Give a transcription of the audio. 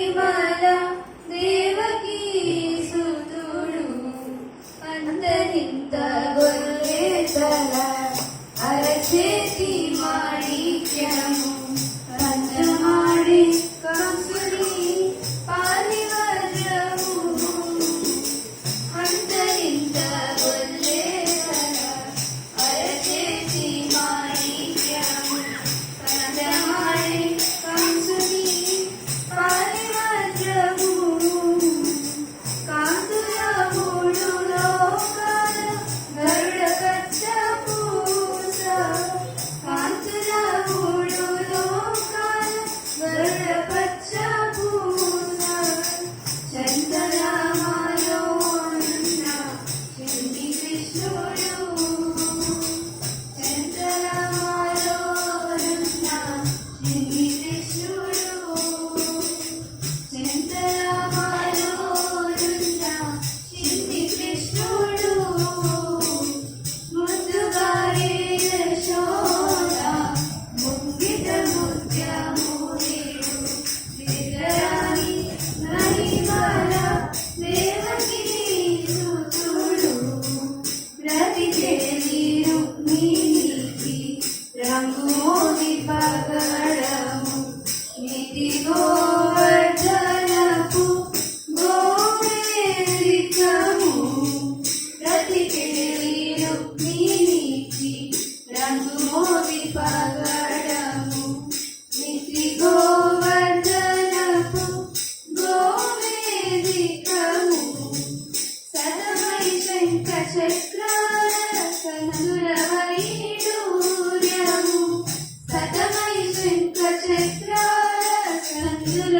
పరిమళ దేవకీ సుతుడు అంతరింత గొర్రెతల అరచేతి మాణిక్యము పంచమాడి కంసుని పారివజ్రము అంతరింత గొర్రెతల అరచేతి మాణిక్యము పంచమాడి కంసుని పారివజ్రము కాంతుల మూడు లోకాల గరుడ కచ్చపూస కాంతుల మూడు లోకాల గరుడ కచ్చపూస చంద్రరామాలో ఉన్న చిన్ని కృష్ణుడు చంద్రరామాలో ఉన్న చిన్ని కృష్ణుడు చంద్రరామాలో ఉన్న చిన్ని కృష్ణుడు ముద్దుగారే యశోద ముగ్గిట ముత్యమునిడు విగ్రహాని మహిమల దేవకీ సుతుడు బ్రతికేలి రుక్మిణికి రంగోలి పగడము నిధి గోవర్ధనపు గోవేదికము బ్రతికేలి రుక్మిణికి రంగోలి పగడము నిధి గోవర్ధనపు గోవేదికము సతమై శంఖ చక్రాల సందుర వైడూర్యము సతమై శంఖ చక్రాల సందుర